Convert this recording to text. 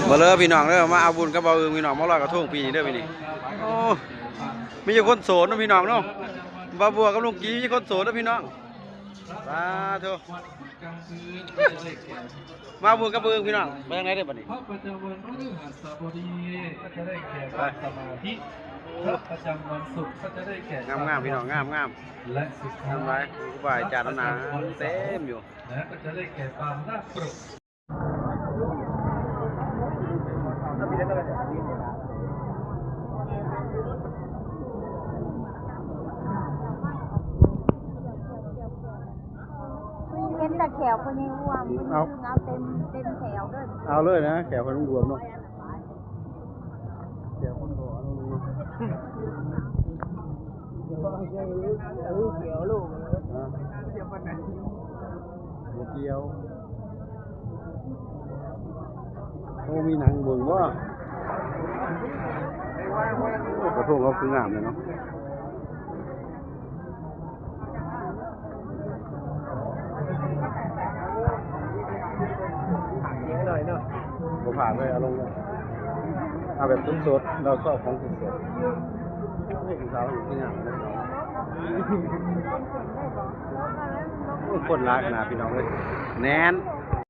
มาเลยพี่น้องเด้อมาเอาบุญกับเบาอึงพี่น้องมาลอยกระทงปีนี้เด้อพี่นี่โอ้มีแต่คนโสดนะพี่น้องเนาะบ่าวบัวกับลุงกี้มีคนโสดนะพี่น้องสาธุมาบุญกับเบาอึงพี่น้องไปทางไหนได้อบัดนี้พระประจำวันพฤหัสบดีก็จะได้แก่พระสมาธิพระประจำวันศุกร์ก็จะได้แก่งามพี่น้องงามและสุดท้าย ทำไรบ่ายจานนาเต็มอยู่และก็จะได้แก่ปางนาคปรกเห็นแต่แขวคนนี้รวมคนนี้เอาเต็มแขวด้วยเอาเลยนะแขวคนรวมเนาะแขวคนรวมเกี่ยวลูกเกี่ยวมันไหนเกี่ยวโอ้มีหนังบุญว่ากระทงเขาคืองามเลยเนาะหน่อยเนาะผมผ่านเลยเอาลงเลยเอาแบบสดๆเราชอบของสดๆนี่คือสาวอยู่ที่งามเลยคนร้ายขนาดพี่น้องเลยแน่น